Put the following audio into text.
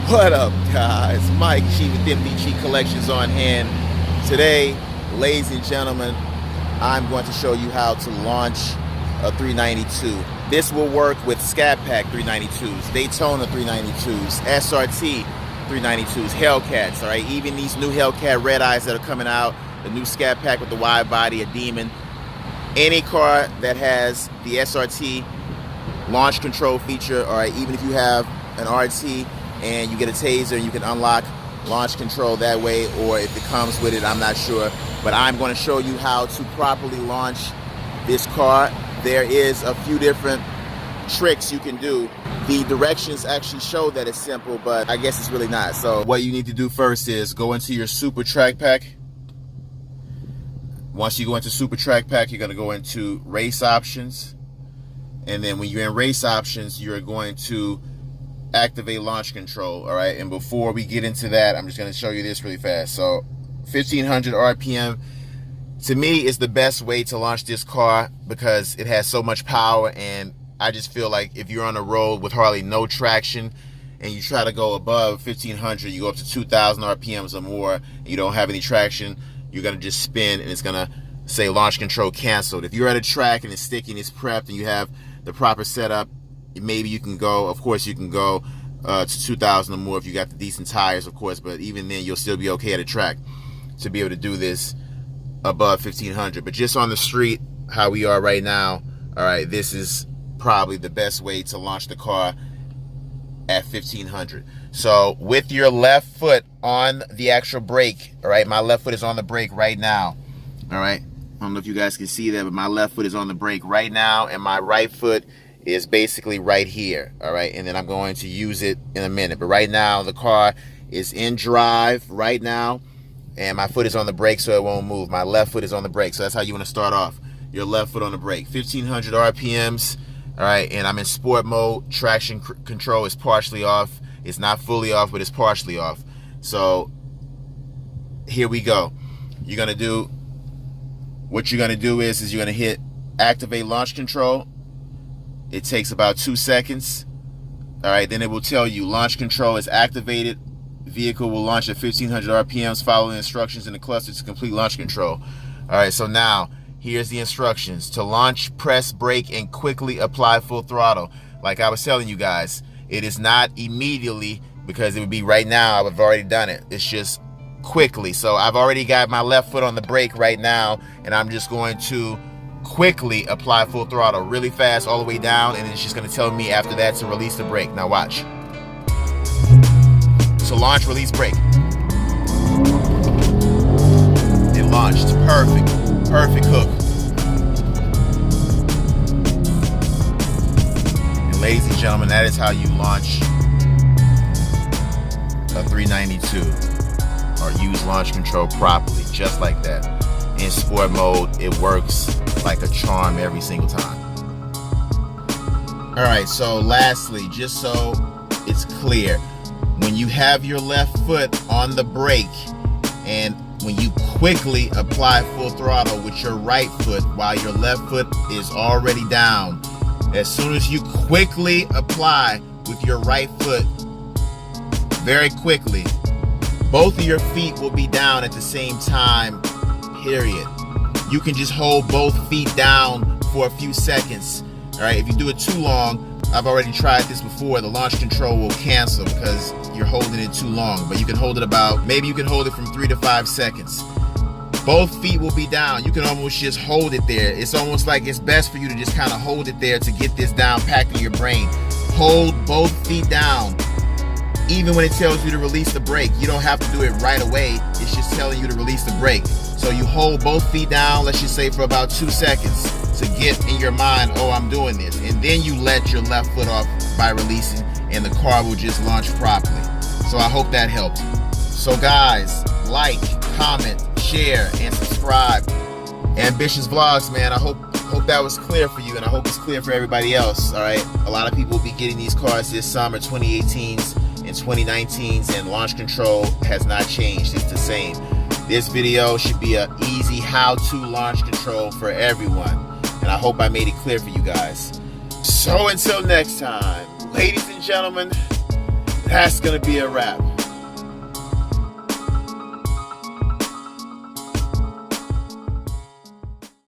What up, guys? Mike G with MDG Collections on hand. Today, ladies and gentlemen, I'm going to show you how to launch a 392. This will work with Scat Pack 392s, Daytona 392s, SRT 392s, Hellcats, all right? Even these new Hellcat Red Eyes that are coming out, the new Scat Pack with the wide body, a Demon. Any car that has the SRT launch control feature, all right, even if you have an RT and you get a taser and you can unlock launch control that way, or if it comes with it, I'm not sure. But I'm going to show you how to properly launch this car. There is a few different tricks you can do. The directions actually show that it's simple, but I guess it's really not. So what you need to do first is go into your Super Track Pack. Once you go into Super Track Pack, you're going to go into Race Options. And then when you're in Race Options, you're going to activate launch control, all right? And before we get into that, I'm just going to show you this really fast. So 1500 RPM to me is the best way to launch this car because it has so much power, and I just feel like if you're on a road with hardly no traction and you try to go above 1500, you go up to 2000 RPMs or more, and you don't have any traction, you're going to just spin and it's going to say launch control canceled. If you're at a track and it's sticky and it's prepped and you have the proper setup, maybe you can go, of course you can go to 2000 or more if you got the decent tires, of course, but even then you'll still be okay at a track to be able to do this above 1500. But just on the street, how we are right now, all right, this is probably the best way to launch the car at 1500. So with your left foot on the actual brake, all right, my left foot is on the brake right now, all right? I don't know if you guys can see that, but my left foot is on the brake right now, and my right foot is basically right here, all right? And then I'm going to use it in a minute. But right now, the car is in drive right now, and my foot is on the brake, so it won't move. My left foot is on the brake, so that's how you want to start off. Your left foot on the brake. 1500 RPMs, all right? And I'm in sport mode. Traction control is partially off. It's not fully off, but it's partially off. So here we go. You're going to do... What you're going to do is you're going to hit activate launch control. It takes about 2 seconds. All right, then it will tell you launch control is activated. Vehicle will launch at 1500 RPMs. Follow the instructions in the cluster to complete launch control. All right, so now here's the instructions. To launch, press brake and quickly apply full throttle. Like I was telling you guys, it is not immediately because it would be right now. I've already done it. It's just quickly. So I've already got my left foot on the brake right now, and I'm just going to quickly apply full throttle really fast all the way down, and it's just going to tell me after that to release the brake. Now watch. So launch, release brake. It launched. Perfect hook. And ladies and gentlemen, that is how you launch a 392 or use launch control properly, just like that. In sport mode, it works like a charm every single time. All right, so lastly, just so it's clear, when you have your left foot on the brake and when you quickly apply full throttle with your right foot while your left foot is already down, as soon as you quickly apply with your right foot, very quickly, both of your feet will be down at the same time, period. You can just hold both feet down for a few seconds. All right, if you do it too long, I've already tried this before, the launch control will cancel because you're holding it too long. But you can hold it about, maybe you can hold it from 3 to 5 seconds. Both feet will be down. You can almost just hold it there. It's almost like it's best for you to just kind of hold it there to get this down packed in your brain. Hold both feet down. Even when it tells you to release the brake, you don't have to do it right away. It's just telling you to release the brake. So you hold both feet down, let's just say for about 2 seconds to get in your mind, oh, I'm doing this. And then you let your left foot off by releasing, and the car will just launch properly. So I hope that helped. So guys, like, comment, share, and subscribe. Ambitious Vlogs, man, I hope that was clear for you, and I hope it's clear for everybody else, all right? A lot of people will be getting these cars this summer, 2018s and 2019s, and launch control has not changed. It's the same. This video should be an easy how-to launch control for everyone, and I hope I made it clear for you guys. So until next time, ladies and gentlemen, that's going to be a wrap.